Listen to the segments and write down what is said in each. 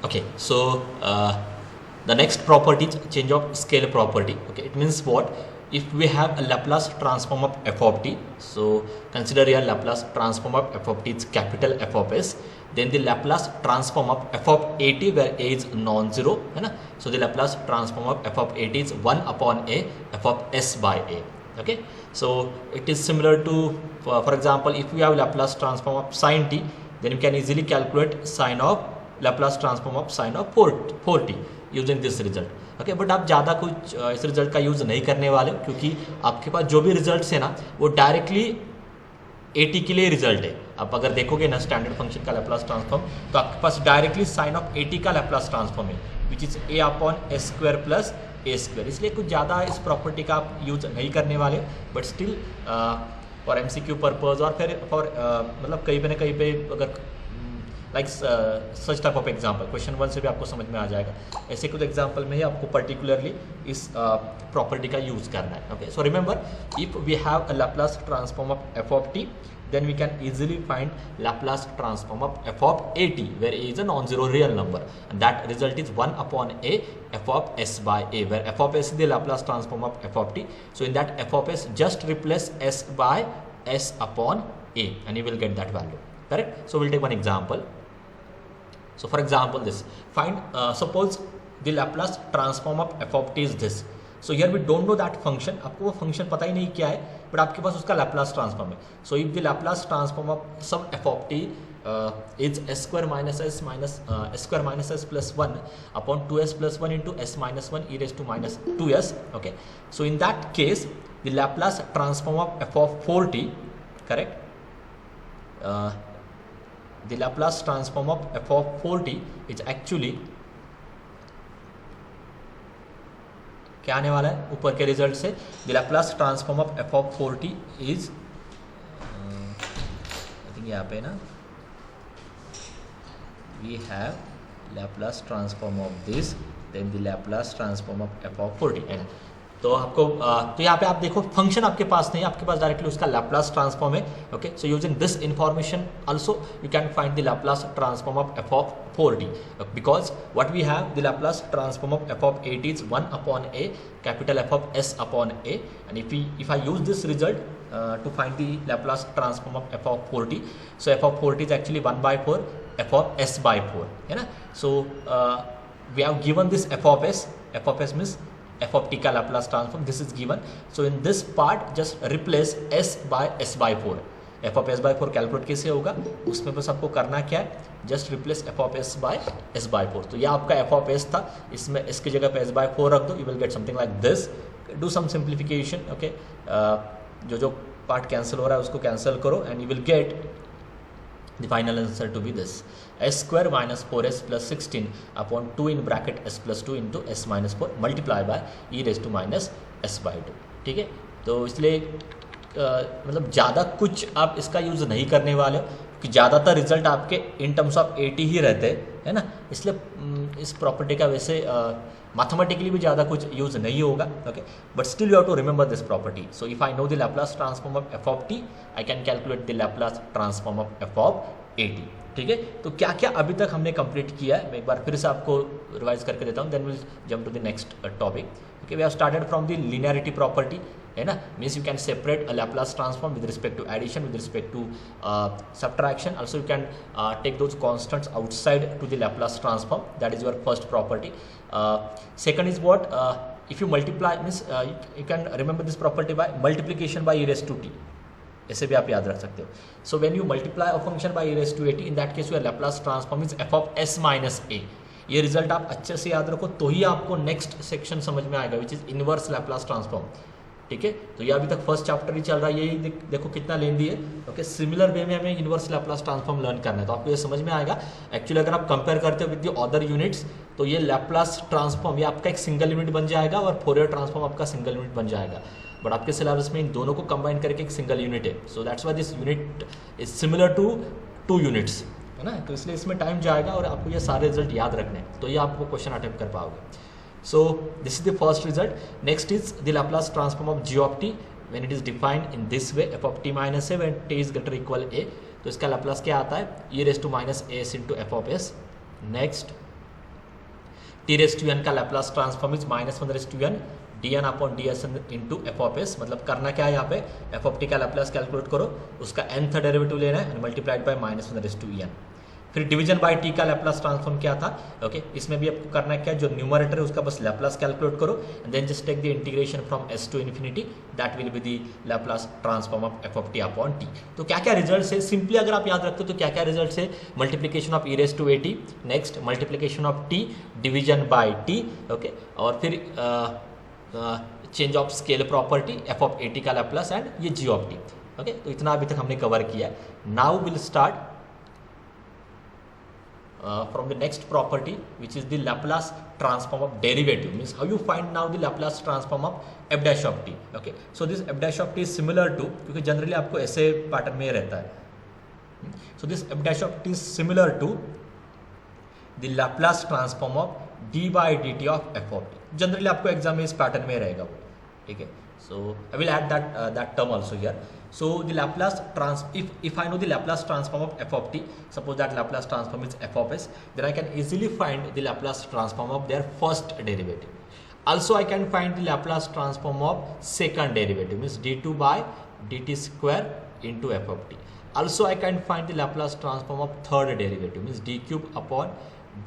Okay, so the next property is change of scale property. Okay, it means what? If we have a Laplace transform of f of t, so consider here Laplace transform of f of t is capital F of s, then the Laplace transform of f of at where a is non-zero, है ना? So the Laplace transform of f of at is 1 upon a f of s by a. Okay, so it is similar to for example, if we have Laplace transform of sin t, then you can easily calculate sin of Laplace transform of sin of 4t using this result. Okay but आप ज़्यादा कुछ इस result का use नहीं करने वाले क्योंकि आपके पास जो भी रिजल्ट्स है ना वो डायरेक्टली एटी के लिए रिजल्ट है. आप अगर देखोगे ना स्टैंडर्ड फंक्शन का लैप्लास ट्रांसफॉर्म तो आपके पास डायरेक्टली साइन ऑफ एटी का लैप्लास ट्रांसफॉर्म है which is a upon s square plus A square. इसलिए कुछ ज़्यादा इस प्रॉपर्टी का आप यूज़ नहीं करने वाले but still for MCQ purpose और फिर फॉर मतलब कहीं पे ना कहीं पे अगर like such type of example question 1 से भी आपको समझ में आ जाएगा. ऐसे कुछ एग्जाम्पल में ही आपको पर्टिकुलरली इस प्रॉपर्टी का यूज़ करना है. Okay so remember if we have a Laplace transform of f of t then we can easily find Laplace transform of f of at where a is a non-zero real number and that result is 1 upon a f of s by a where f of s is the Laplace transform of f of t. So in that f of s just replace s by s upon a and you will get that value. Correct? So we'll take one example. So for example this find suppose the Laplace transform of f of t is this. So here we don't know that function. आपको वो function पता ही नहीं क्या है but आपके पास उसका Laplace transform है. So if the Laplace transform of some f of t is s square minus s plus 1 upon 2s plus 1 into s minus 1 e raise to minus 2s. Okay so in that case the Laplace transform of f of 4t correct the Laplace transform of f of 4t is actually क्या आने वाला है ऊपर के result से the Laplace transform of f of 4t is I think यहाँ पे ना we have Laplace transform of this then the Laplace transform of f of 4t and तो आपको तो यहाँ पे आप देखो फंक्शन आपके पास नहीं है आपके पास डायरेक्टली उसका लैप्लास ट्रांसफॉर्म है. Okay so using this information also you can find the Laplace transform of f of 4t because what we have the Laplace transform of f of 8 is 1 upon a capital F of s upon a and if I use this result to find the Laplace transform of f of 4t so f of 4t is actually 1 by 4 f of s by 4 है ना. So we have given this f of s means f of t का Laplace transform this is given. So in this part just replace s by s by 4. F of s by 4 calculate कैसे होगा उसमें बस आपको करना क्या है just replace f of s by 4. तो यह आपका एफ ऑफ एस था इसमें एस की जगह पे एस बाय 4 रख दो you will get something like this. Do some simplification. Okay जो पार्ट कैंसिल हो रहा है उसको कैंसिल करो and you will get the final answer to be this s square minus 4s plus 16 upon 2 in bracket s plus 2 into s minus 4 multiply by e raise to minus s by 2. ठीक है तो इसलिए मतलब ज़्यादा कुछ आप इसका use नहीं करने वाले हो कि ज़्यादातर रिजल्ट आपके इन टर्म्स ऑफ 80 ही रहते हैं है ना. इसलिए इस प्रॉपर्टी का वैसे मैथमेटिकली भी ज़्यादा कुछ यूज़ नहीं होगा. Okay but still you have to remember this property. So if I know the Laplace transform of f of t I can calculate the Laplace transform of f of 80. ठीक है तो क्या क्या अभी तक हमने कंप्लीट किया है मैं एक बार फिर से आपको रिवाइज करके देता हूँ then will jump to the next topic. Okay we have started from the linearity property है ना means you can separate a Laplace transform with respect to addition with respect to subtraction also you can take those constants outside to the Laplace transform that is your first property. Second is what if you multiply means you can remember this property by multiplication by e raised to t. ऐसे भी आप याद रख सकते हो. So when you multiply a function by e raised to at, in that case your Laplace transform is f of s minus a. ये result आप अच्छे से याद रखो तो ही आपको नेक्स्ट सेक्शन समझ में आएगा which is inverse Laplace transform. ठीक है तो ये अभी तक फर्स्ट चैप्टर ही चल रहा है यही देखो कितना लेंदी है. ओके सिमिलर वे में हमें इनवर्स लैप्लास ट्रांसफॉर्म लर्न करना है तो आपको ये समझ में आएगा. एक्चुअली अगर आप कंपेयर करते हो विद द अदर यूनिट्स तो ये लैप्लास ट्रांसफॉर्म ये आपका एक सिंगल यूनिट बन जाएगा और फोरियर ट्रांसफॉर्म आपका सिंगल यूनिट बन जाएगा. बट आपके सिलेबस में इन दोनों को कंबाइन करके एक सिंगल यूनिट है. So that's why this unit is similar to 2 units है ना. तो इसलिए इसमें टाइम जाएगा और आपको ये सारे रिजल्ट याद रखने हैं तो ये आपको क्वेश्चन अटेम्प्ट कर पाओगे. So this is the first result. Next is the Laplace transform of g of t when it is defined in this way f of t minus a when t is greater or equal a. तो इसका Laplace क्या आता है e raised to minus as into f of s. Next t raise to n का Laplace transform is -1/n dn upon ds into f of s. मतलब करना क्या है यहाँ पे, एफ ऑफ टी का लैप्लास कैलकुलेट करो, उसका nth डेरिवेटिव लेना है, मल्टीप्लाइड बाय -1/n। फिर डिवीजन बाय टी का लैप्लास ट्रांसफॉर्म क्या था, ओके इसमें भी आपको करना क्या है, जो न्यूमरेटर है उसका बस लैप्लास कैलकुलेट करो and then just take the integration from s to infinity, that will be the Laplace transform of f of t upon t. तो क्या क्या रिजल्ट है, सिंपली अगर आप याद रखते हो तो क्या क्या रिजल्ट है, multiplication of e raised to at, next multiplication of T, division by T, okay, और फिर change of scale property F of A T का लैप्लास एंड ये जी ऑफ टी। ओके, तो इतना अभी तक हमने कवर किया है। Now will start from the next property, which is the Laplace transform of derivative, means how you find now the Laplace transform of f dash of t. Okay, so this f dash of t is similar to, क्योंकि generally आपको ऐसे pattern में रहता है, so this f dash of t is similar to the Laplace transform of d by dt of f of t. Generally आपको exam में इस pattern में रहेगा वो, ठीक है। So I will add that term also here. So the Laplace if I know the Laplace transform of f of t, suppose that Laplace transform is f of s, then I can easily find the Laplace transform of their first derivative. Also I can find the Laplace transform of second derivative, means d2 by dt square into f of t. Also I can find the Laplace transform of third derivative, means d cube upon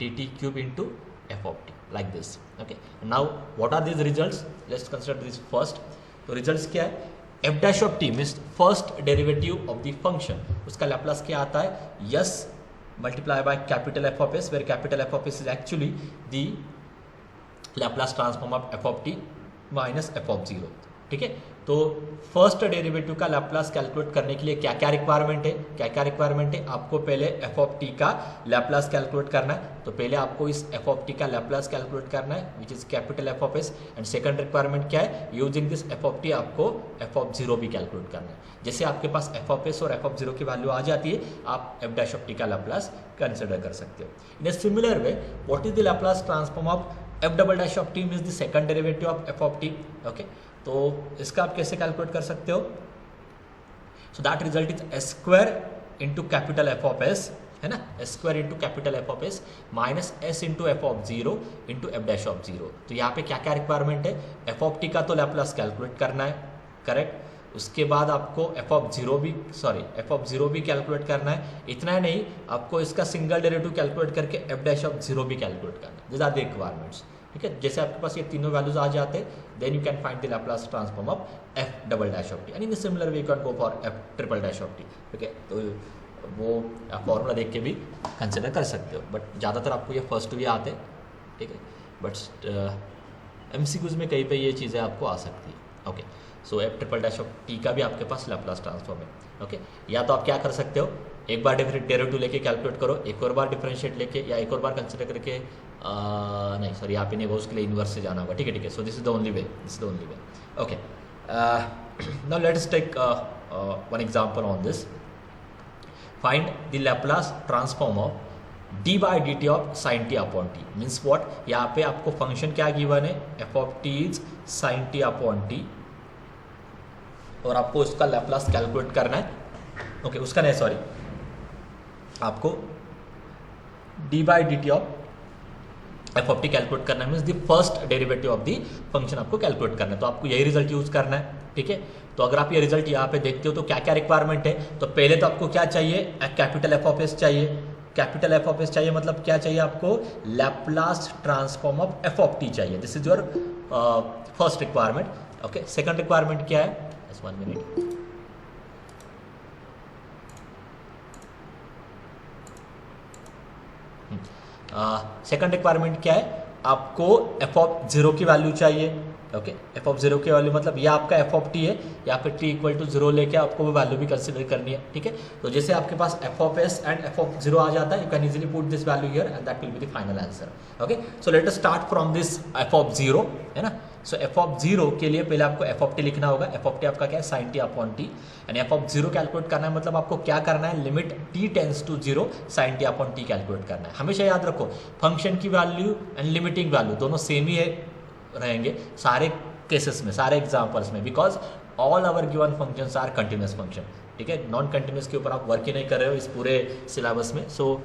dt cube into f of t, like this. Okay, now what are these results? Let's consider this first. तो results क्या है, f dash of t means first derivative of the function, उसका Laplace क्या आता है, s multiply by capital F of s, where capital F of s is actually the Laplace transform of f of t minus f of zero. ठीक है, तो first derivative का Laplace calculate करने के लिए क्या क्या रिक्वायरमेंट है, क्या क्या रिक्वायरमेंट है, आपको पहले एफ ऑफ टी का लैप्लास कैलकुलेट करना है, तो पहले आपको इस एफ ऑफ टी का लैप्लास कैलकुलेट करना है which is capital F of s, and second requirement क्या है, using this f of T आपको एफ ऑफ जीरो भी कैलकुलेट करना है। जैसे आपके पास एफ ऑफ एस और एफ ऑफ जीरो की वैल्यू आ जाती है, आप एफ डैश ऑफ टी का लैप्लास कंसिडर कर सकते हो। In a similar way, what is the Laplace transform of f double dash of t means the second derivative of f of t. Okay, तो इसका आप कैसे कैलकुलेट कर सकते हो, so that result is s square into capital F of s, है ना, s square into capital F of s minus s into f of zero into f dash of zero. तो यहाँ पे क्या क्या रिक्वायरमेंट है, एफ ऑफ टी का तो लैप्लास कैलकुलेट करना है, करेक्ट, उसके बाद आपको एफ ऑफ जीरो भी कैलकुलेट करना है। इतना ही नहीं, आपको इसका सिंगल डेरिवेटिव कैलकुलेट करके एफ डैश ऑफ जीरो भी कैलकुलेट करना है। This are the requirements. ठीक है, जैसे आपके पास ये तीनों वैल्यूज आ जाते हैं, then you can find the Laplace transform of f double dash of t, and in similar way you can go for f triple dash of t. ठीक है, तो वो आप फॉर्मूला देख के भी कंसिडर कर सकते हो, बट ज़्यादातर आपको ये फर्स्ट भी आते हैं। ठीक है, बट एमसीक्यूज में कहीं पे ये चीज़ें आपको आ सकती है। Okay, so F triple dash of t का भी आपके पास लैप्लास ट्रांसफॉर्म है। ओके, या तो आप क्या कर सकते हो, एक बार डेरिवेटिव लेके कैलकुलेट करो, एक और बार डिफरेंशिएट लेके, या एक और बार कंसिडर करके नहीं सॉरी यहाँ पे नहीं, वो उसके लिए इन्वर्स से जाना होगा। ठीक है, so this is the only way, okay. Now let's take one example on this. Find the Laplace transform of d by d t of sine t upon t, means what, यहाँ पे आपको function क्या given है, f of t is sine t upon t, और आपको उसका Laplace calculate करना है। ओके, उसका नहीं सॉरी, आपको D by d t of f of T calculate करना है, means the first derivative of the function आपको कैलकुलेट करना है, तो आपको यही रिजल्ट यूज करना है। ठीक है, तो अगर आप ये रिजल्ट यहाँ पे देखते हो तो क्या क्या रिक्वायरमेंट है, तो पहले तो आपको क्या चाहिए, कैपिटल एफ ऑफ एस चाहिए। कैपिटल एफ ऑफ एस चाहिए मतलब क्या चाहिए आपको, Laplace transform of f of t चाहिए। This is your first requirement. Okay, second requirement क्या है, जस्ट 1 मिनट, सेकंड रिक्वायरमेंट क्या है, आपको एफ ऑफ जीरो की वैल्यू चाहिए। ओके, एफ ऑफ जीरो की वैल्यू मतलब यह आपका एफ ऑफ टी है, या फिर टी इक्वल टू जीरो लेके आपको वो वैल्यू भी कंसिडर करनी है। ठीक है, तो जैसे आपके पास f of s and f of zero आ जाता है, you can easily put this value here and that will be the final answer. Okay, so let us start from this f of zero, है ना। सो F of zero के लिए पहले आपको f of T लिखना होगा। एफ ऑफ टी आपका क्या है, sine t upon t, and f of zero calculate करना है, मतलब आपको क्या करना है, limit t tends to zero sine t upon t calculate करना है। हमेशा याद रखो, फंक्शन की वैल्यू एंड लिमिटिंग वैल्यू दोनों सेम ही रहेंगे सारे केसेस में, सारे एग्जाम्पल्स में, because all our given functions are continuous function. ठीक है, नॉन कंटिन्यूस के ऊपर आप वर्क ही नहीं कर रहे हो इस पूरे सिलेबस में, so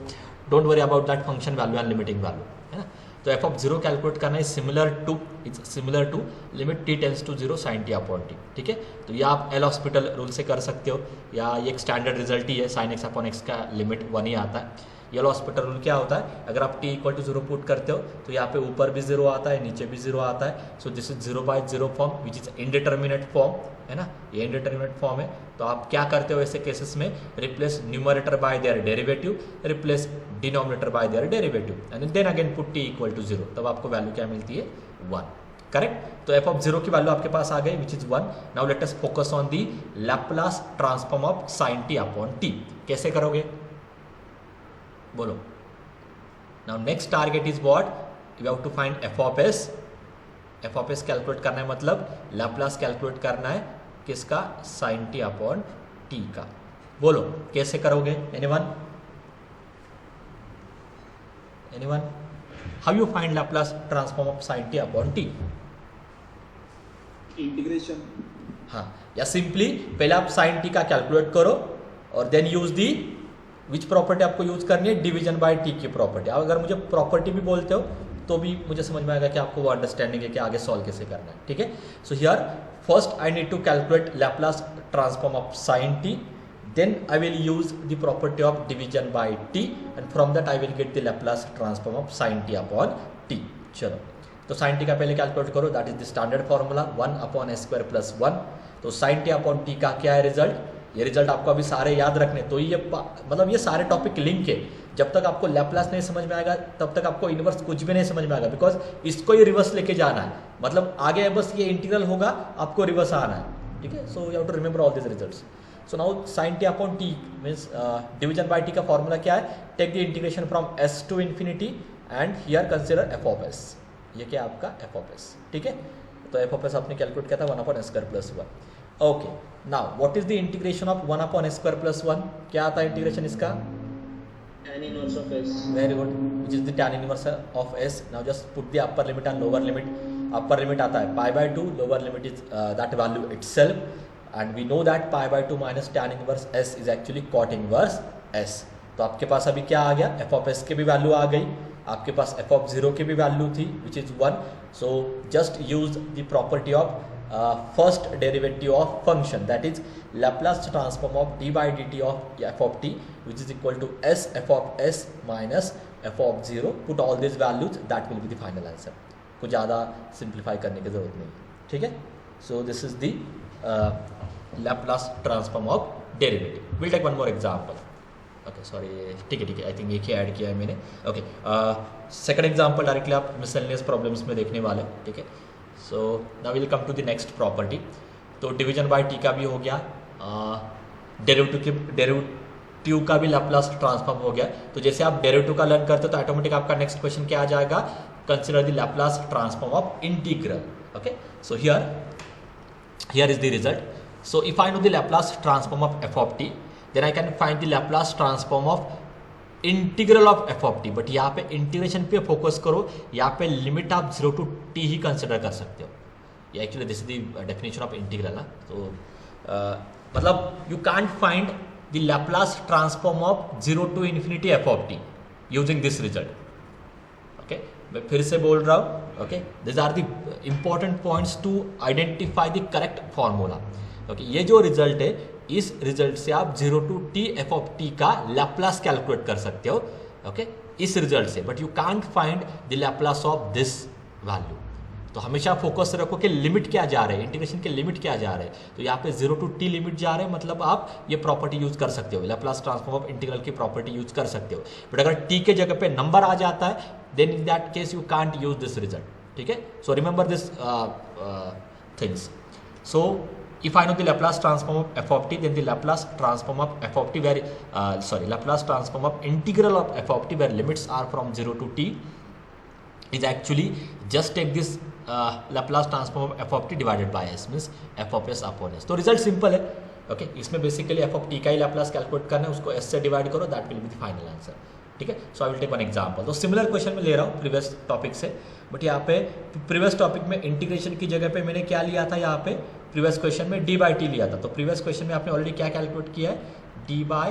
don't worry about that function value and limiting value, है ना। तो एफ ऑफ 0 कैलकुलेट करना है similar to limit t tends to 0 sin t upon t, ठीक है। तो ये आप एल हॉस्पिटल रूल से कर सकते हो, या ये एक स्टैंडर्ड रिजल्ट ही है, sin x अपॉन x का लिमिट 1 ही आता है। एल हॉस्पिटल रूल क्या होता है, अगर आप t इक्वल टू 0 पुट करते हो तो यहाँ पे ऊपर भी 0 आता है, नीचे भी 0 आता है। So this is 0/0 form which is indeterminate form, है ना, ये इनडिटर्मिनेट फॉर्म है। तो आप क्या करते हो ऐसे केसेस में, replace numerator by their derivative, replace denominator by their derivative and then again put t equal to 0, तब आपको वैल्यू क्या मिलती है 1, करेक्ट। तो एफ ऑफ 0 की वैल्यू आपके पास आ गई which is 1। Now let us focus on the Laplace transform of sin t upon t। कैसे करोगे बोलो। Now next target is what, you have to find f of s. F of s calculate करना है, मतलब Laplace calculate करना है किसका, sin t upon t का। बोलो कैसे करोगे, anyone how you find Laplace transform of sin t upon t? Integration. हाँ, या सिंपली पहले आप sin t का कैलकुलेट करो और then use the which property आपको यूज करनी है, डिवीजन बाय t की प्रॉपर्टी। अगर मुझे प्रॉपर्टी भी बोलते हो तो भी मुझे समझ में आएगा कि आपको वो अंडरस्टैंडिंग है कि आगे सॉल्व कैसे करना है, ठीक है। So here first I need to calculate Laplace transform of sin t, then I will use the property of division by t and from that I will get the Laplace transform of sin t upon t। चलो तो sin t का पहले calculate करो, that is the standard formula 1 upon s square plus 1। तो sin t upon t का क्या है result, ये रिजल्ट आपको अभी सारे याद रखने। तो ये मतलब ये सारे टॉपिक लिंक है, जब तक आपको लैप्लास नहीं समझ में आएगा तब तक आपको इनवर्स कुछ भी नहीं समझ में आएगा, बिकॉज इसको ही रिवर्स लेके जाना है, मतलब आगे बस ये इंटीग्रल होगा, आपको रिवर्स आना है, ठीक है। So you have to remember all this results. So now sin t upon t means division by t का फॉर्मूला क्या है, take the integration from s to infinity and here consider f of s। ये क्या है आपका f of s, ठीक है। तो f ऑफ s आपने कैलकुलेट किया था 1 upon s square plus 1। Okay, now what is the integration of 1 upon s square plus 1? क्या आता है इंटीग्रेशन इसका, tan inverse of s। Very good, which is the tan inverse of s। Now just put the upper limit and lower limit. Upper limit आता है π/2, lower limit is that value itself, and we know that π/2 minus tan inverse s is actually cot inverse s। तो आपके पास अभी क्या आ गया, f of s की भी value आ गई, आपके पास f of 0 की भी वैल्यू थी which is 1। so just use the property of first derivative of function, that is Laplace transform of d by dt of f of t which is equal to s f of s minus f of 0। put all these values, that will be the final answer। कुछ ज़्यादा simplify करने की जरूरत नहीं, ठीक है। So this is the Laplace transform of derivative। we'll take one more example। okay sorry, ठीक है, आई थिंक एक ही ऐड किया है मैंने। ओके, सेकंड एग्जांपल डायरेक्टली आप मिसलेनियस प्रॉब्लम्स में देखने वाले, ठीक है। So now will come to the next property. तो डिवीजन बाय टी का भी हो गया, डेरिवेटिव का भी Laplace ट्रांसफॉर्म हो गया। तो जैसे आप डेरिवेटिव का लर्न करते हो तो ऑटोमेटिक आपका नेक्स्ट क्वेश्चन क्या आ जाएगा, consider the Laplace transform of integral. Okay, so here is the result। so if I know the Laplace transform of f of t, then I can find the Laplace transform of integral of f of t। But यहाँ पे integration पे focus करो, यहाँ पे limit आप 0 to t he consider कर सकते हो। ये actually this is the definition of integral ना। तो मतलब you can't find the Laplace transform of 0 to infinity f of t using this result. Okay, मैं फिर से बोल रहा हूँ, okay, this are the important points to identify the correct formula. Okay, ये जो रिजल्ट है, इस रिजल्ट से आप 0 to t f of t का लैप्लास कैलकुलेट कर सकते हो, ओके, इस रिजल्ट से। But you can't find the Laplace of this value. तो हमेशा फोकस रखो कि लिमिट क्या जा रहे हैं, इंटीग्रेशन के लिमिट क्या जा रहे हैं। तो यहाँ पे 0 to t लिमिट जा रहे हैं, मतलब आप ये प्रॉपर्टी यूज कर सकते हो, Laplace ट्रांसफॉर्म ऑफ इंटीग्रल की प्रॉपर्टी यूज कर सकते हो। बट अगर t के जगह पे नंबर आ जाता है, then in that case you can't use this result, ठीक है। So remember this things. So if I know the Laplace transform of f of t, then the Laplace transform of f of t Laplace transform of integral of f of t where limits are from 0 to t is actually just take this Laplace transform of f of t divided by s, means f of s upon s। तो result simple है, okay, इसमें basically f of t का ही Laplace calculate करना है, उसको s से divide करो, that will be the final answer, ठीक है। So I will take one example. तो सिमिलर क्वेश्चन में ले रहा हूँ प्रीवियस टॉपिक से, बट यहाँ पे प्रीवियस टॉपिक में इंटीग्रेशन की जगह पे मैंने क्या लिया था, यहाँ पे प्रीवियस क्वेश्चन में d by t लिया था। तो प्रीवियस क्वेश्चन में आपने ऑलरेडी क्या कैलकुलेट किया है, d by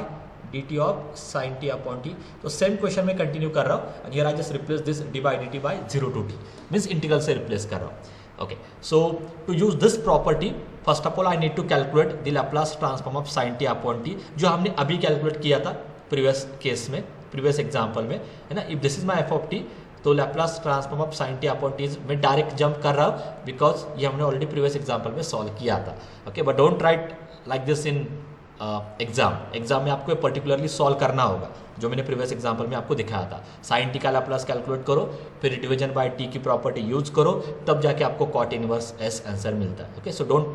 dt of sin t upon t। तो सेम क्वेश्चन में कंटिन्यू कर रहा हूँ, and here I just replace this dy dt by 0 to t, means integral से रिप्लेस कर रहा हूँ। Okay, so to use this property first of all I need to calculate the Laplace transform of sin t upon t, जो हमने अभी calculate किया था previous case में, प्रीवियस एग्जाम्पल में, है ना। If this is my f of t, तो Laplace transform of sin t upon t मैं डायरेक्ट जंप कर रहा हूँ बिकॉज ये हमने ऑलरेडी प्रीवियस एग्जाम्पल में सॉल्व किया था। Okay, but don't write like this in exam में आपको पर्टिकुलरली सॉल्व करना होगा, जो मैंने प्रीवियस एग्जाम्पल में आपको दिखाया था। sin t का लैप्लस कैलकुलेट करो, फिर डिवीजन बाय t की प्रॉपर्टी यूज करो, तब जाके आपको कॉट इनवर्स s आंसर मिलता है। Okay, so don't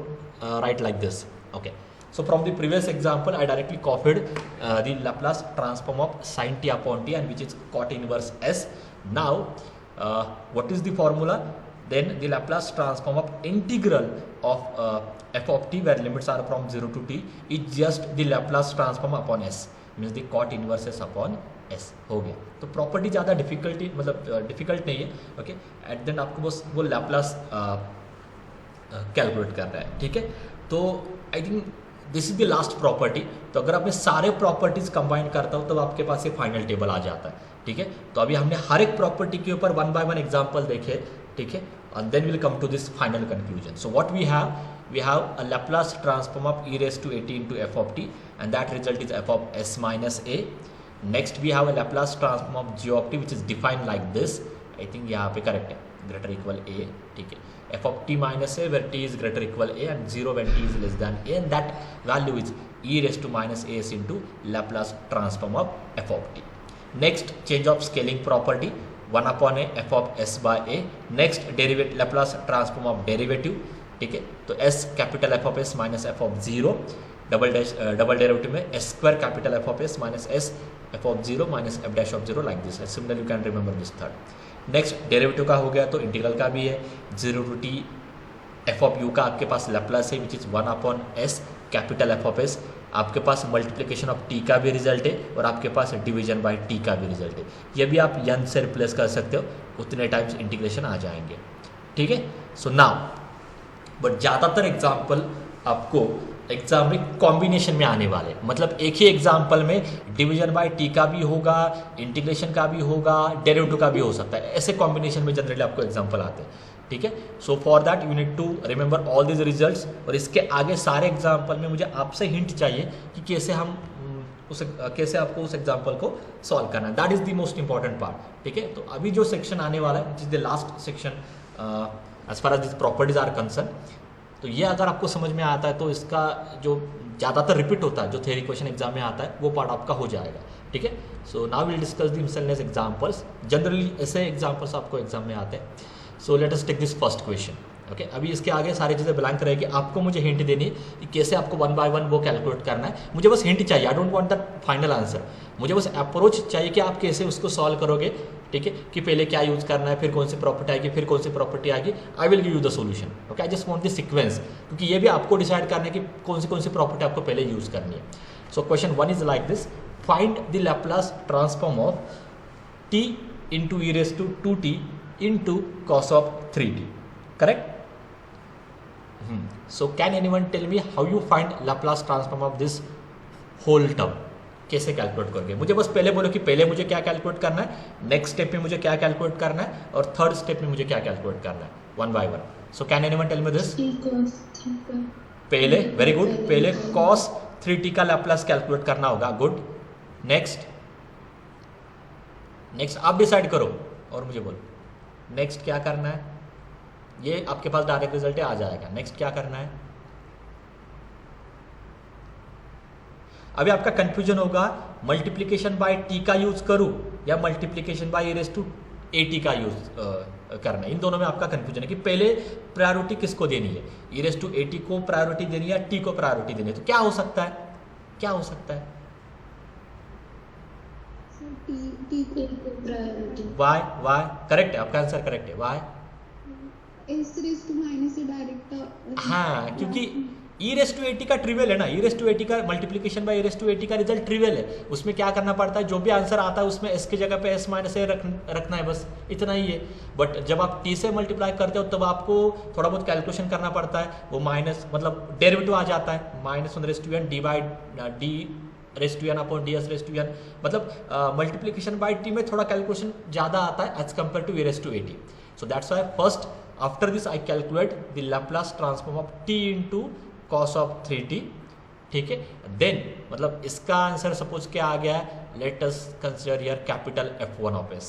write like this. Okay, so from the previous example I directly copied the Laplace transform of sin t upon t, and which is cot inverse s. Now what is the formula? Then the Laplace transform of integral of f of t where limits are from 0 to t is just the Laplace transform upon s, means the cot inverse s upon s हो गया। तो property ज़्यादा difficulty मतलब difficult नहीं है। Okay, eight then आपको बस वो लैप्लास कैलकुलेट कर रहा है। ठीक है, तो आई think this is the last property. तो अगर आपने सारे प्रॉपर्टीज कंबाइन करता हो तब आपके पास ये फाइनल टेबल आ जाता है। ठीक है, तो अभी हमने हर एक प्रॉपर्टी के ऊपर 1 by 1 एग्जांपल देखे। ठीक है, and then will come to this final conclusion. So what we have a Laplace transform of e raised to at into f of t, and that result is f of s minus a. Next we have a Laplace transform of g of t which is defined like this. I think यहाँ पे correct है, greater equal a। ठीक है, f of t minus a where t is greater equal a, and 0 when t is less than a, and that value is e raised to minus as into Laplace transform of f of t. Next, change of scaling property 1 upon a f of s by a. Next, derivative Laplace transform of derivative। ठीक है, तो s capital f of s minus f of 0, double derivative में s square capital f of s minus s f of 0 minus f dash of 0 like this. Similarly you can remember this third. Next, derivative का हो गया तो integral का भी है। 0 to t f of u का आपके पास लैप्लास है विच is 1 upon s capital f of s। आपके पास मल्टीप्लिकेशन ऑफ t का भी रिजल्ट है, और आपके पास डिवीजन बाय t का भी रिजल्ट है। ये भी आप n से रिप्लेस कर सकते हो, उतने टाइम्स इंटीग्रेशन आ जाएंगे। ठीक है, सो नाउ बट ज़्यादातर एग्जाम्पल आपको एग्जाम में कॉम्बिनेशन में आने वाले, मतलब एक ही एग्जाम्पल में डिवीजन बाय टी का भी होगा, इंटीग्रेशन का भी होगा, डेरिवेटिव का भी हो सकता है। ऐसे कॉम्बिनेशन में जनरली आपको एग्जाम्पल आते हैं। ठीक है, so for that you need to remember all this results. और इसके आगे सारे एग्जाम्पल में मुझे आपसे हिंट चाहिए कि कैसे हम कैसे आपको उस एग्जाम्पल को सॉल्व करना है। That is the most important part. ठीक है, तो अभी जो सेक्शन आने वाला है, is the last section as far as this properties are concern. तो ये अगर आपको समझ में आता है तो इसका जो ज़्यादातर रिपीट होता है, जो थ्योरी क्वेश्चन एग्जाम में आता है, वो पार्ट आपका हो जाएगा। ठीक है, so now will discuss the miscellaneous examples. Generally ऐसे एग्जाम्पल्स आपको एग्जाम में आते हैं। So let us take this first question. Okay, अभी इसके आगे सारी चीज़ें ब्लैंक रहेगी। आपको मुझे हिंट देनी है कि कैसे आपको 1 by 1 वो कैलकुलेट करना है। मुझे बस हिंट चाहिए, I don't want that final answer. मुझे बस अप्रोच चाहिए कि आप कैसे उसको सॉल्व करोगे। ठीक है, कि पहले क्या यूज़ करना है, फिर कौन सी प्रॉपर्टी आएगी, फिर कौन सी प्रॉपर्टी आएगी। I will give you the solution. Okay, I just want the sequence, क्योंकि ये भी आपको डिसाइड करना है कि कौन सी प्रॉपर्टी आपको पहले यूज़ करनी है। So question 1 is like this, find the Laplace transform of t into e raised to 2t into cos of 3t. Correct? So can anyone tell me how you find Laplace transform of this whole term? कैसे calculate करोगे? मुझे बस पहले बोलो कि पहले मुझे क्या कैलकुलेट करना है, नेक्स्ट स्टेप में मुझे क्या कैलकुलेट करना है, और थर्ड स्टेप में मुझे क्या कैलकुलेट करना है, 1 by 1. So can anyone tell me this? पहले, वेरी गुड, पहले cos 3t का लैप्लास कैलकुलेट करना होगा। गुड, नेक्स्ट आप डिसाइड करो और मुझे बोलो नेक्स्ट क्या करना है। ये आपके पास डायरेक्ट रिजल्ट आ जाएगा। नेक्स्ट क्या करना है? अभी आपका कंफ्यूजन होगा मल्टीप्लीकेशन बाय टी का यूज करूं या multiplication bye e raised to at का यूज करना है। इन दोनों में आपका कंफ्यूजन है कि पहले प्रायोरिटी किसको देनी है, e raised to at को प्रायोरिटी देनी है या टी को प्रायोरिटी देनी है। तो क्या हो सकता है, क्या हो सकता है? वाई, वाई करेक्ट है, आपका आंसर करेक्ट है। वाई? हाँ, क्योंकि e raised to at का ट्रिवियल है ना, e raised to at का multiplication bye e raised to at का रिजल्ट ट्रिवियल है। उसमें क्या करना पड़ता है, जो भी आंसर आता है उसमें s की जगह पे s माइनस a रखना है, बस इतना ही है। बट जब आप t से मल्टीप्लाई करते हो तब आपको थोड़ा बहुत कैलकुलेशन करना पड़ता है। वो माइनस मतलब डेरिवेटिव आ जाता है, -1 raised to n d raise to n upon d s raise to n, मतलब मल्टीप्लीकेशन बाय टी में थोड़ा कैलकुलेशन ज़्यादा आता है as compare to a raise to a t. So that's why first after this I calculate the Laplace transform of t into cos of 3t. ठीक है, then मतलब इसका आंसर सपोज क्या आ गया है, let us consider here capital F1 of s.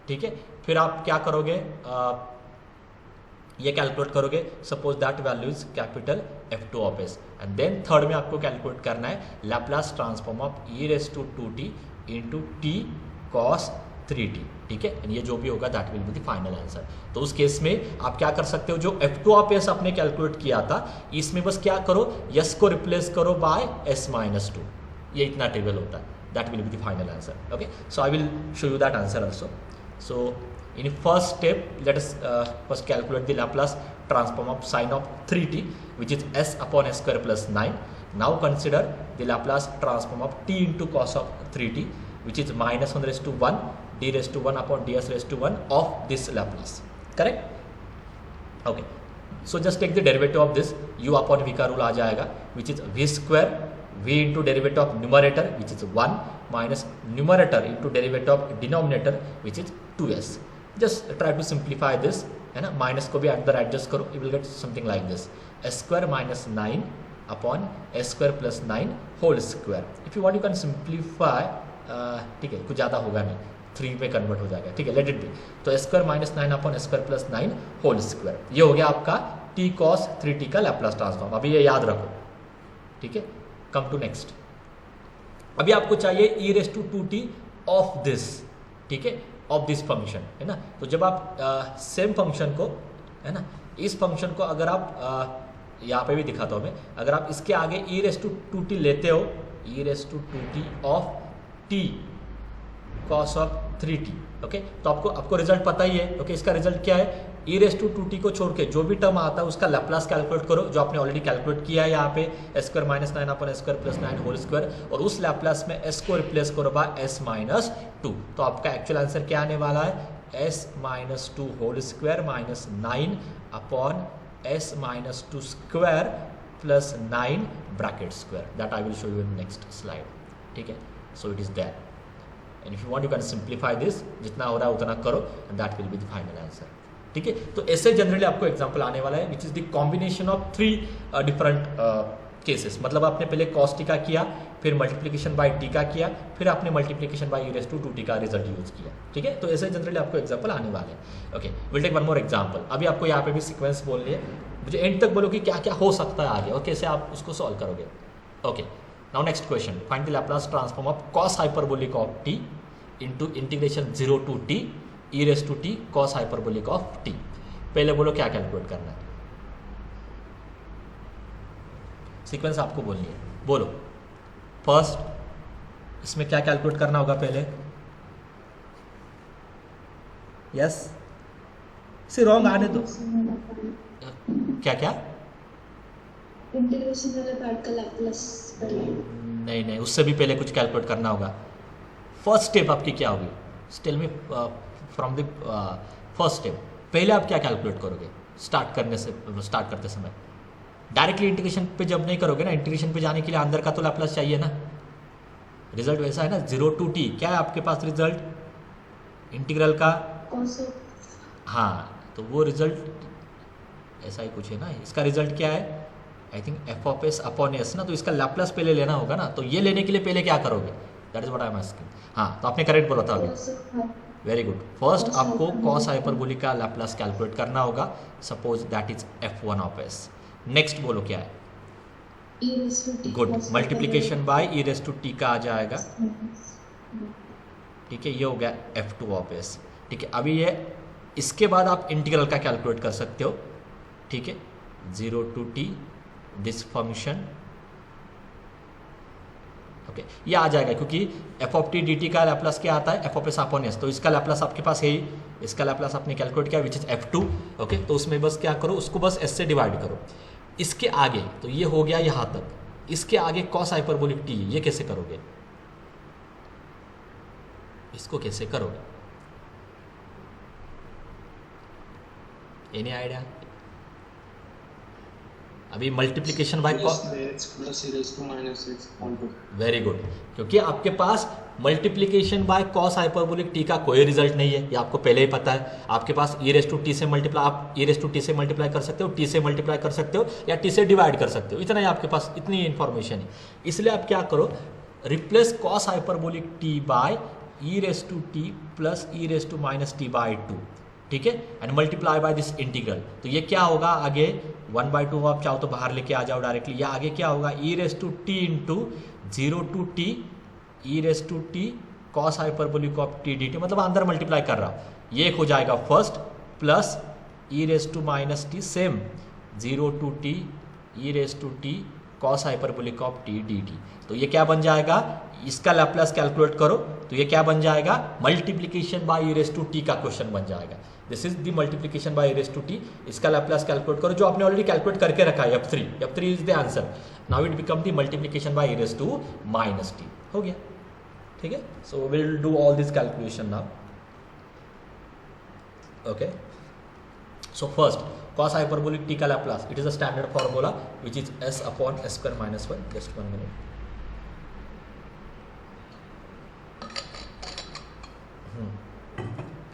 ठीक है, फिर आप क्या करोगे, ये कैलकुलेट करोगे, suppose that value is capital F2 of s, and then third में आपको कैलकुलेट करना है Laplace transform of e raise to 2t into t cos 3t. ठीक है, ये जो भी होगा that will be the final answer. तो उस केस में आप क्या कर सकते हो, जो F2 ऑफ s आपने कैलकुलेट किया था, इसमें बस क्या करो, s को रिप्लेस करो बाय s माइनस 2. ये इतना ट्रिवियल होता है, that will be the final answer. Okay, so I will show you that answer also. So in first step let us first calculate the Laplace transform of sin of 3t, which is s upon s square plus 9. Now consider the Laplace transform of t into cos of 3t, which is minus 1 raised to 1 d raised to 1 upon ds raised to 1 of this Laplace. Correct? Okay, so just take the derivative of this, u upon v का rule आ जाएगा, which is v square v into derivative of numerator which is 1 minus numerator into derivative of denominator which is 2s. Just try to simplify this, है ना, minus को भी अंदर adjust करो, you will get something like this, s square minus 9 upon s square plus 9 whole square. If you want you can simplify, ठीक है, कुछ ज़्यादा होगा नहीं, 3 में कन्वर्ट हो जाएगा. ठीक है, लेट इट बी. तो s square minus 9 upon s square plus 9 whole square, ये हो गया आपका टी कॉस 3t का लैप्लास ट्रांसफॉर्म. अभी ये याद रखो. ठीक है, कम टू नेक्स्ट. अभी आपको चाहिए e raise to 2t of this. ठीक है, ऑफ दिस फंक्शन, है ना. तो जब आप सेम फंक्शन को, है ना, इस फंक्शन को अगर आप यहाँ पे भी दिखाता हूँ मैं, अगर आप इसके आगे ई रेस टू 2t लेते हो, e raise to 2t of t cos of 3t. Okay, तो आपको रिजल्ट पता ही है. ओके, इसका रिजल्ट क्या है, ई रेस टू 2t को छोड़ के जो भी टर्म आता है उसका लैप्लास कैलकुलेट करो, जो आपने ऑलरेडी कैलकुलेट किया है यहाँ पे, s square minus 9 upon s square plus 9 whole square, और उस लैप्लास में s को रिप्लेस करो बाय s माइनस 2. तो आपका एक्चुअल आंसर क्या आने वाला है, s minus 2 whole square minus 9 upon s minus 2 square plus 9 bracket square. That I will show you in next slide. ठीक है, so it is that, and if you want you can simplify this, जितना हो रहा है उतना करो, and that will be the final answer. ठीक है, तो ऐसे जनरली आपको एग्जांपल आने वाला है विच is the combination of 3 different cases. मतलब आपने पहले कॉस टी का किया, फिर मल्टीप्लिकेशन बाय टी का किया, फिर आपने multiplication by e raise to 2t का रिजल्ट यूज किया. ठीक है, तो ऐसे जनरली आपको एग्जांपल आने वाले हैं. Okay, will take one more example. अभी आपको यहाँ पे भी सीक्वेंस बोलनी है, मुझे एंड तक बोलो कि क्या क्या हो सकता है आगे और कैसे आप उसको सॉल्व करोगे. Okay, now next question, find the Laplace transform of cos hyperbolic of t into integration 0 to t e raise to t cos hyperbolic of t. पहले बोलो क्या कैलकुलेट करना है, सीक्वेंस आपको बोलनी है, बोलो. फर्स्ट इसमें क्या कैलकुलेट करना होगा पहले, यस से रॉन्ग आने दो. क्या क्या इंटीग्रेशन वाला पार्ट का लैप्लास पहले, नहीं, उससे भी पहले कुछ कैलकुलेट करना होगा. फर्स्ट स्टेप आपकी क्या होगी, tell me from the first step. पहले आप क्या कैलकुलेट करोगे स्टार्ट करते समय. डायरेक्टली इंटीग्रेशन पे जब नहीं करोगे ना, इंटीग्रेशन पे जाने के लिए अंदर का तो लैप्लास चाहिए ना. रिजल्ट वैसा है ना, 0 टू टी. क्या है आपके पास रिजल्ट इंटीग्रल का, हाँ, तो वो रिजल्ट ऐसा ही कुछ है ना. इसका रिजल्ट क्या है, I think F of s upon S ना. तो इसका लैप्लास पहले लेना होगा ना, तो ये लेने के लिए पहले क्या करोगे, that is what I am asking. हाँ, तो आपने करेक्ट बोला था अभी, वेरी गुड. फर्स्ट आपको कॉस हाइपरबोलिक का लैप्लास कैलकुलेट करना होगा, suppose that is F1 of s. Next बोलो क्या है, good, multiplication by e raise to t का आ जाएगा. ठीक है, ये हो गया F2 ऑफ s. ठीक है, अभी ये इसके बाद आप इंटीग्रल का कैलकुलेट कर सकते हो. ठीक है, 0 to t this function. Okay, ये आ जाएगा क्योंकि f of t d t का लैप्लास क्या आता है, f of s upon s. तो इसका लैप्लास आपके पास है ही, इसका लैप्लास आपने कैलकुलेट किया विच इज F2. ओके, तो उसमें बस क्या करो, उसको बस एस से डिवाइड करो. इसके आगे तो ये हो गया यहाँ तक, इसके आगे कॉस हाइपरबोलिक टी, ये कैसे करोगे, इसको कैसे करोगे, एनी आइडिया. अभी multiplication bye plus x plus e raised to minus x on 2. Very good, क्योंकि आपके पास multiplication by cos hyperbolic t का कोई रिजल्ट नहीं है, ये आपको पहले ही पता है। आपके पास ई रेस टू टी से मल्टीप्लाई, आप ई रेस टू टी से मल्टीप्लाई कर सकते हो, टी से मल्टीप्लाई कर सकते हो, या टी से डिवाइड कर सकते हो, इतना ही आपके पास, इतनी इन्फॉर्मेशन है। इसलिए आप क्या करो, replace cos hyperbolic t by e raise to t plus e raise to minus t by 2, ठीक है, and multiply by this integral. तो ये क्या होगा आगे 1/2, आप चाहो तो बाहर लेके आ जाओ डायरेक्टली, या आगे क्या होगा e raise to t into 0 to t e raise to t cos hyperbolic of t d t, मतलब अंदर मल्टीप्लाई कर रहा हूँ। ये हो जाएगा first plus e raise to minus t same 0 to t e raise to t cos hyperbolic of t d t. तो ये क्या बन जाएगा, इसका लैप्लास कैलकुलेट करो तो ये क्या बन जाएगा, multiplication by e raise to t का क्वेश्चन बन जाएगा। This is the multiplication by e raise to t, इसका लैप्लास कैलकुलेट करो, जो आपने ऑलरेडी कैलकुलेट करके रखा है F3 is the answer. Now it become the multiplication by e raise to minus t, हो गया, ठीक है। So will do all this calculation now, okay. So first cos hyperbolic t का Laplace, it is a standard formula which is s upon s square minus 1. Just 1 minute.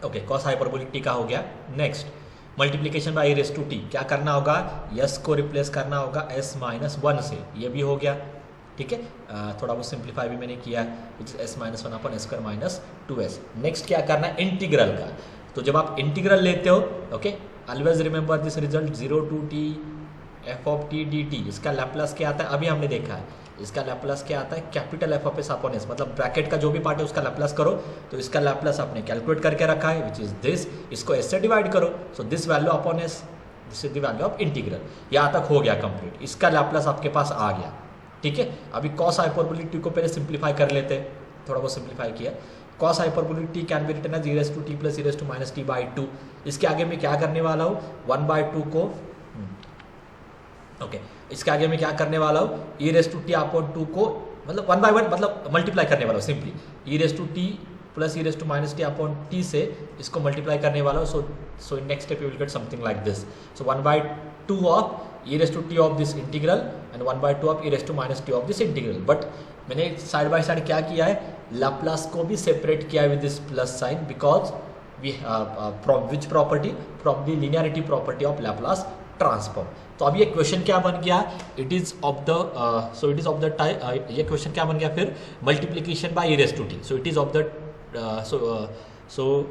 Okay, cos hyperbolic t का हो गया। Next multiplication by raise to t, क्या करना होगा, s को replace करना होगा s माइनस 1 से, ये भी हो गया, ठीक है। थोड़ा बहुत सिंप्लीफाई भी मैंने किया, which is s minus 1 upon s square minus 2s। Next क्या करना है, इंटीग्रल का। तो जब आप इंटीग्रल लेते हो, okay, always remember this result 0 to t f of t d t, इसका लैप्लास क्या आता है, अभी हमने देखा है, इसका लैप्लास क्या आता है, capital F of s upon S, मतलब ब्रैकेट का जो भी पार्ट है उसका लैप्लास करो। तो इसका लैप्लास आपने कैलकुलेट करके रखा है, विच इज दिस, इसको एस से डिवाइड करो, so this value upon S, this is the value of integral. यहाँ तक हो गया कंप्लीट, इसका लैप्लास आपके पास आ गया, ठीक है। अभी कॉस हाइपरबोलिक टी को पहले सिंप्लीफाई कर लेते हैं, थोड़ा बहुत सिंप्लीफाई किया। cos hyperbolic t can be written as e raised to t plus e raised to minus t by 2। इसके आगे मैं क्या करने वाला हूँ, 1/2 को ओके, इसके आगे मैं क्या करने वाला हूँ, e raised to t upon 2 को, मतलब 1/1 मतलब मल्टीप्लाई करने वाला हूँ simply, e raised to t plus e raised to minus t upon t से इसको मल्टीप्लाई करने वाला हूँ। So in next step you will get something like this. So 1/2 of e raised to t of this integral and 1/2 of e raised to minus t of this integral. But मैंने side by side क्या किया है, Laplace को भी separate किया है with this plus sign, because we from which property, from the linearity property of Laplace transform. तो अब ये क्वेश्चन क्या बन गया, it is of the, so it is of the type, ये क्वेश्चन क्या बन गया फिर, multiplication by e raise to t. So it is of the, so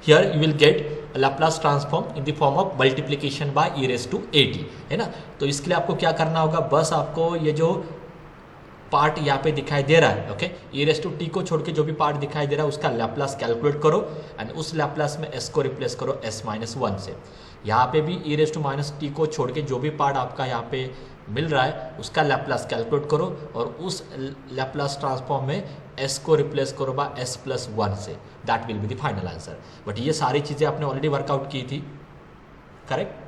here you will get Laplace transform in the form of multiplication by e raised to at, है ना। तो इसके लिए आपको क्या करना होगा, बस आपको ये जो पार्ट यहाँ पे दिखाई दे रहा है, okay, e raised to t को छोड़ के जो भी पार्ट दिखाई दे रहा है उसका लैप्लास कैलकुलेट करो एंड उस लैप्लास में s को रिप्लेस करो s माइनस 1 से। यहाँ पे भी e raised to minus t को छोड़ के जो भी पार्ट आपका यहाँ पे मिल रहा है उसका लैप्लास कैलकुलेट करो और उस लैप्लास ट्रांसफॉर्म में s को रिप्लेस करो बाय s प्लस 1 से, that will be the final answer. But ये सारी चीज़ें आपने ऑलरेडी वर्कआउट की थी, करेक्ट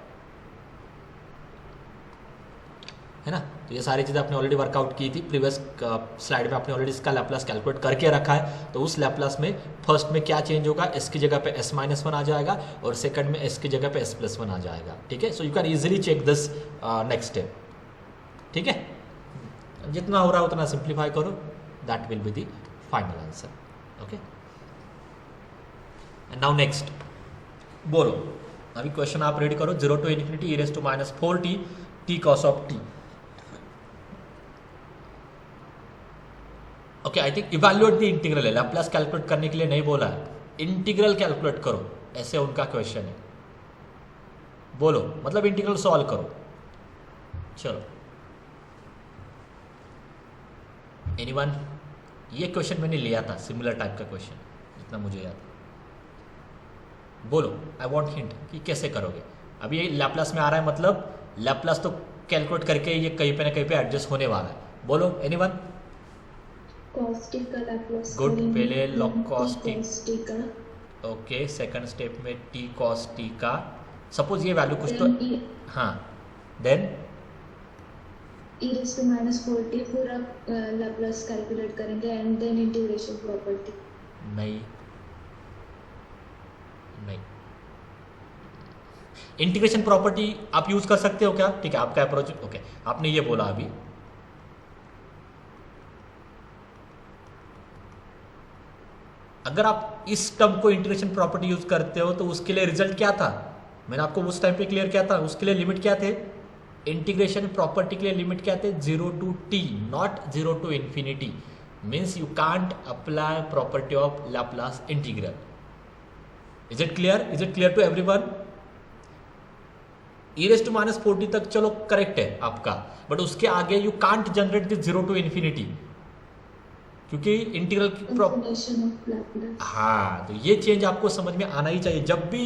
है ना। तो ये सारी चीज़ें आपने ऑलरेडी वर्कआउट की थी, प्रीवियस स्लाइड में आपने ऑलरेडी इसका लैप्लास कैलकुलेट करके रखा है। तो उस लैप्लास में फर्स्ट में क्या चेंज होगा, s की जगह पे s माइनस 1 आ जाएगा और सेकंड में s की जगह पे s प्लस 1 आ जाएगा, ठीक है। So you can easily check this next step, ठीक है। जितना हो रहा है उतना सिंप्लीफाई करो, that will be the final answer, okay. And now next बोलो, अभी क्वेश्चन आप रेडी करो, 0 to infinity e raised to minus 4t t cos of t। Okay, I think evaluate the integral है, लैप्लास कैलकुलेट करने के लिए नहीं बोला है, इंटीग्रल कैलकुलेट करो, ऐसे उनका क्वेश्चन है। बोलो, मतलब इंटीग्रल सॉल्व करो, चलो। एनीवन, ये क्वेश्चन मैंने लिया था, सिमिलर टाइप का क्वेश्चन, जितना मुझे याद है। बोलो, आई वांट हिंट कि कैसे करोगे। अभी ये लैप्लास में आ रहा है, मतलब लैप्लास तो कैलकुलेट करके ये कहीं पे ना कहीं पे एडजस्ट होने वाला है। बोलो एनीवन। cos t का लैप्लास गुड, करेंगे, पहले log cos t, cos t का, ओके, सेकंड स्टेप में t cos t का, सपोज ये वैल्यू कुछ तो, then हाँ, then e raised to minus 4t पूरा लैप्लास कैलकुलेट करेंगे एंड देन इंटीग्रेशन प्रॉपर्टी। नहीं नहीं, इंटीग्रेशन प्रॉपर्टी आप यूज कर सकते हो क्या? ठीक है, आपका अप्रोच ओके, आपने ये बोला अभी। अगर आप इस टर्म को इंटीग्रेशन प्रॉपर्टी यूज करते हो तो उसके लिए रिजल्ट क्या था? मैंने आपको उस टाइम पे क्लियर किया था, उसके लिए लिमिट क्या थे? इंटीग्रेशन प्रॉपर्टी के लिए लिमिट क्या थे? 0 to t, not 0 to infinity. Means you can't apply property of Laplace integral. Is it clear? Is it clear to everyone? e⁻⁴ तक चलो करेक्ट है आपका, बट उसके आगे you can't generate this 0 to infinity, क्योंकि integral की Definition of Laplace. हाँ, तो ये चेंज आपको समझ में आना ही चाहिए। जब भी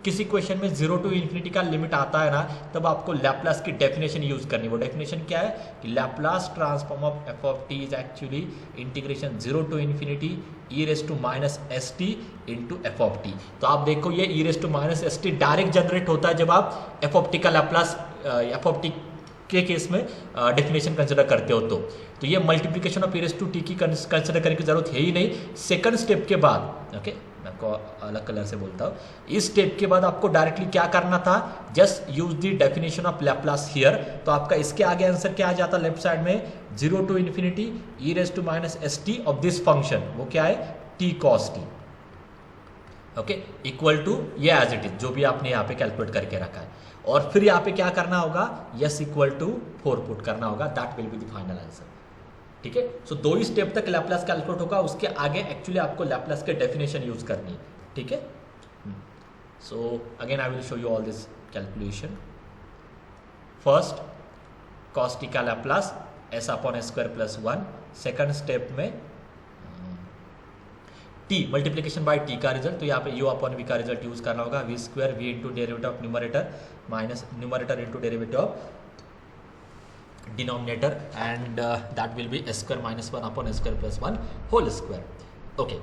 किसी क्वेश्चन में 0 to infinity का लिमिट आता है ना, तब आपको लैप्लास की डेफिनेशन यूज करनी है। वो डेफिनेशन क्या है कि Laplace transform of f of t is actually integration 0 to infinity e⁻st into f of t. तो आप देखो ये e⁻st डायरेक्ट जनरेट होता है जब आप एफ ऑफ टी का लैप्लास एफ ऑफ टी के केस में डेफिनेशन कंसिडर करते हो। तो ये मल्टीप्लिकेशन ऑफ e⁻t की कंसिडर करने की जरूरत है ही नहीं। सेकंड स्टेप के बाद, ओके, मैं आपको अलग कलर से बोलता हूँ, इस स्टेप के बाद आपको डायरेक्टली क्या करना था? Just use the definition of Laplace here. तो आपका इसके आगे आंसर क्या आ जाता लेफ्ट साइड में? 0 to infinity e⁻st of this function, वो क्या है? t cos t, okay, equal to ये एज इट इज जो भी आपने यहाँ पे कैलकुलेट करके रखा है। और फिर यहाँ पे क्या करना होगा? यस इक्वल टू 4 पुट करना होगा, that will be the final answer. ठीक है, सो 2 ही स्टेप तक लैप्लास कैलकुलेट होगा, उसके आगे एक्चुअली आपको लैप्लास के डेफिनेशन यूज करनी है। ठीक है, so again I will show you all this calculation. First cos t का लैप्लास s/s² + 1। सेकंड स्टेप में t मल्टीप्लीकेशन बाय t का रिजल्ट, तो यहाँ पे u/v का रिजल्ट यूज करना होगा, v² v into derivative of numerator minus numerator into derivative of denominator, and that will be s² - 1/s² + 1 whole square. Okay,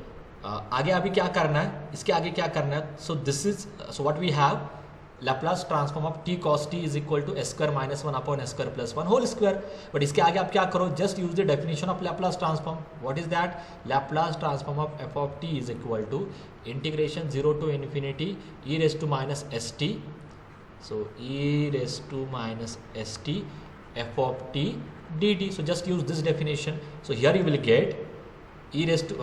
आगे अभी क्या करना है? इसके आगे क्या करना है? So this is so what we have Laplace transform of t cos t is equal to s² - 1/s² + 1 whole square. But इसके आगे आप क्या करो? Just use the definition of Laplace transform. What is that? Laplace transform of f of t is equal to integration 0 to infinity e⁻st, so e⁻st f of t dt. so just use this definition. so here you will get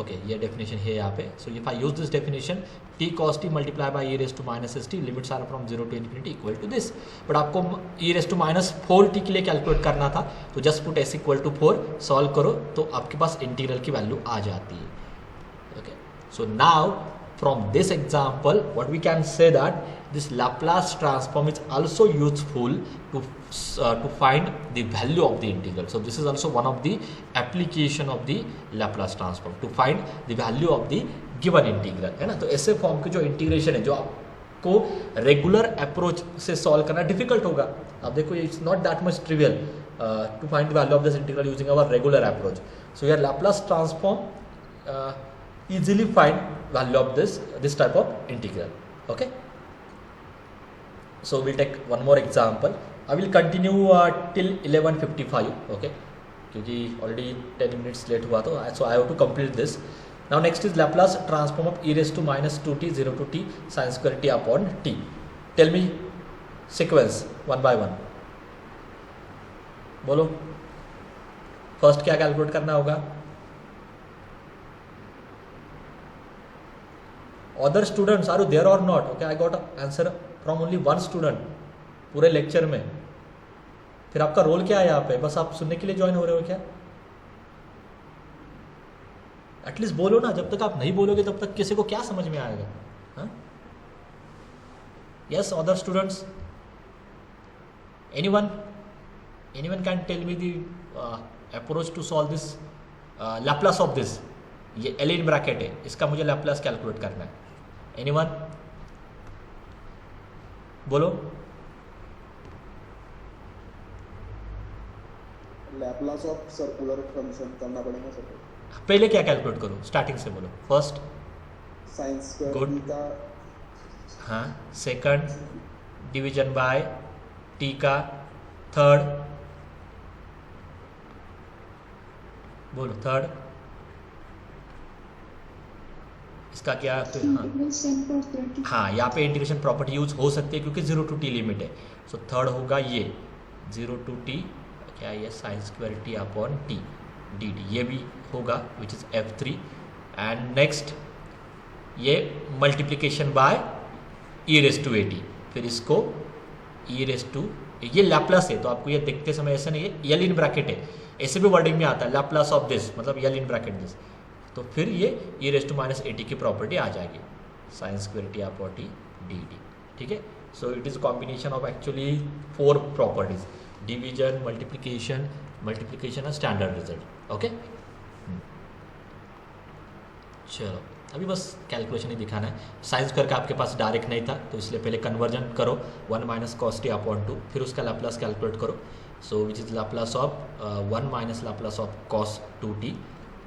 okay, ये definition है यहाँ पे. so if I use this definition, t cos t multiplied by e⁻st, limits are from 0 to infinity equal to this. but आपको e⁻4t के लिए calculate करना था, तो just put s equal to 4, solve करो तो आपके पास इंटीग्रल की वैल्यू आ जाती है. okay, so now from this example what we can say that this Laplace transform is also useful to find the value of the integral. So this is also one of the application of the Laplace transform to find the value of the given integral, है ना. तो ऐसे form के जो integration है जो आपको regular approach से सॉल्व करना डिफिकल्ट होगा. आप देखो it's not that much trivial to find the value of this integral using our regular approach. So your Laplace transform easily find value of this type of integral. Okay, so we'll take one more example. I will continue till 11:55. okay, क्योंकि already 10 minutes late हुआ तो so I have to complete this. Now next is Laplace transform of e⁻²t 0 to t sin square t upon t. Tell me sequence one by one. बोलो first क्या calculate करना होगा. Other students, are you there or not? Okay, I got an answer from only one student पूरे lecture में. फिर आपका role क्या है यहाँ पे? बस आप सुनने के लिए ज्वाइन हो रहे हो क्या? एटलीस्ट बोलो ना. जब तक आप नहीं बोलोगे तब तक किसी को क्या समझ में आएगा. Yes, other students, anyone can tell me the approach to solve this Laplace of this. ये L इन ब्रैकेट है, इसका मुझे लैप्लास कैलकुलेट करना है. एनीवन बोलो. लैप्लास ऑफ सर्कुलर फंक्शन करना पड़ेगा सर. पहले क्या कैलकुलेट करो? स्टार्टिंग से बोलो. First sine square Good. T का. हाँ, सेकंड डिवीजन बाय टी का. थर्ड बोलो. थर्ड इसका क्या हाँ यहाँ पे इंटीग्रेशन प्रॉपर्टी यूज हो सकती है क्योंकि 0 to t लिमिट है. सो थर्ड होगा ये 0 to t क्या ये sine square t upon t d d, ये भी होगा which is F3. And next ये multiplication by e raise to a t, फिर इसको ई रेस टू, ये लैप्लास है तो आपको ये देखते समय ऐसा नहीं है, एल इन ब्रैकेट है, ऐसे भी वर्डिंग में आता है लैप्लास ऑफ दिस मतलब एल इन ब्रैकेट दिस, तो फिर ये e raise to minus a t की प्रॉपर्टी आ जाएगी sine square t upon t d d. ठीक है, so it is combination of actually 4 properties, division, multiplication और स्टैंडर्ड रिजल्ट. ओके चलो अभी बस कैलकुलेशन ही दिखाना है. साइन स्क्वायर का आपके पास डायरेक्ट नहीं था तो इसलिए पहले कन्वर्जन करो 1 माइनस कॉस टी अपॉन 2, फिर उसका लाप्लास कैलकुलेट करो. So which is Laplace of 1 minus Laplace of cos 2t,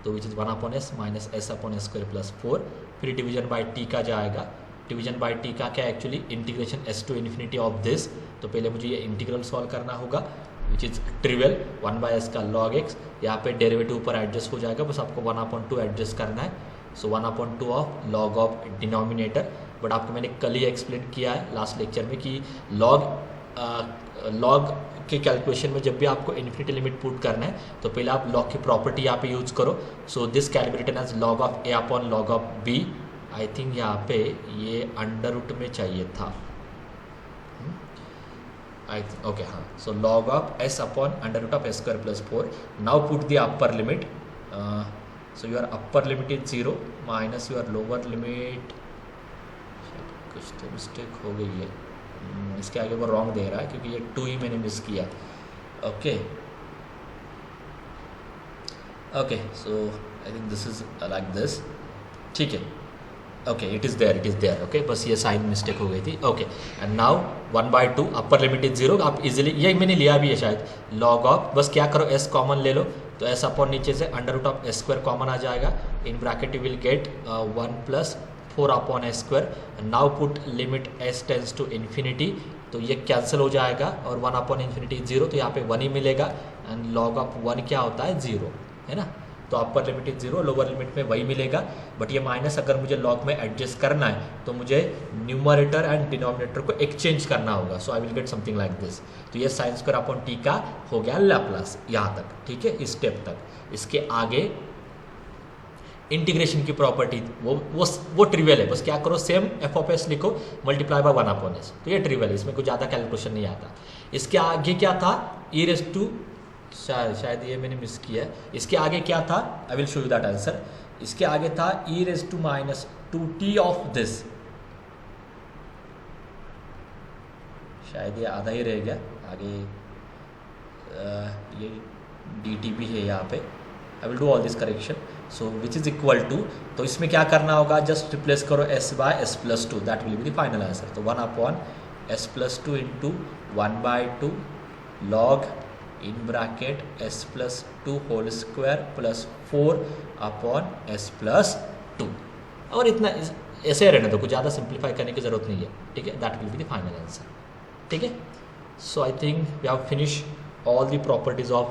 तो which is 1 upon s minus s upon s square plus 4. फिर डिवीजन बाई टी का जाएगा, डिवीजन बाई टी का क्या actually integration s to infinity of this, तो पहले मुझे ये इंटीग्रल सॉल्व करना होगा which is trivial 1 by s का लॉग एक्स. यहाँ पे डेरिवेटिव ऊपर एडजस्ट हो जाएगा, बस आपको 1/2 एडजस्ट करना है. सो 1/2 of log of denominator, but आपको मैंने कल ही एक्सप्लेन किया है लास्ट लेक्चर में कि लॉग के कैलकुलेशन में जब भी आपको इन्फिनिटी लिमिट पुट करना है तो पहले आप लॉग की प्रॉपर्टी यहाँ पे यूज़ करो. So this calculated as log of a upon log of b. I think यहाँ पे ये अंडर रूट में चाहिए था. ओके हाँ, so log of s upon under root of s square plus 4. Now put the upper limit. So your upper limit is 0 minus your lower limit, कुछ तो mistake हो गई है, इसके आगे वो रॉन्ग दे रहा है क्योंकि ये 2 ही मैंने मिस किया. Okay okay so I think this is like this. ठीक है, okay it is there. Okay बस ये साइन मिस्टेक हो गई थी. Okay and now 1/2 upper limit is 0. आप इजीली, ये मैंने लिया भी है शायद, लॉग ऑफ, बस क्या करो एस कॉमन ले लो तो एस अपॉन नीचे से under root of s square common आ जाएगा. In bracket you will get 1 plus 4 upon s square. Now put limit s tends to infinity, तो ये कैंसिल हो जाएगा और 1 अपॉन इन्फिनिटी 0, तो यहाँ पे 1 ही मिलेगा. एंड लॉग ऑफ 1 क्या होता है 0, है ना. तो अपर लिमिट इज 0, लोअर लिमिट में वही मिलेगा, बट ये माइनस अगर मुझे लॉग में एडजस्ट करना है तो मुझे न्यूमरेटर एंड डिनोमिनेटर को एक्सचेंज करना होगा. So I will get something like this. तो ये साइन स्क्वायर अपॉन टी का हो गया लैप्लास यहाँ तक. ठीक है, इस स्टेप तक. इसके आगे इंटीग्रेशन की प्रॉपर्टी वो ट्रिवियल है, बस क्या करो सेम एफ ऑफ एस लिखो मल्टीप्लाई बाय 1 अपॉन एस, तो ये ट्रिवियल है, इसमें कुछ ज़्यादा कैलकुलेशन नहीं आता. इसके आगे क्या था, ई रेस टू, शायद ये मैंने मिस किया है. इसके आगे क्या था, I will show you that answer. इसके आगे था e raise to minus 2t of this, शायद ये आधा ही रह गया आगे. ये dt भी है यहाँ पे. I will do all this correction. So which is equal to, तो इसमें क्या करना होगा, जस्ट रिप्लेस करो s by s plus 2, that will be the final answer. तो 1 upon s plus 2 into 1/2 log in bracket s plus 2 whole square plus 4 upon s plus 2. और इतना ऐसे रहने दो, कुछ ज़्यादा सिंप्लीफाई करने की ज़रूरत नहीं है. ठीक है, that will be the final answer. ठीक है, so I think we have finish all the properties of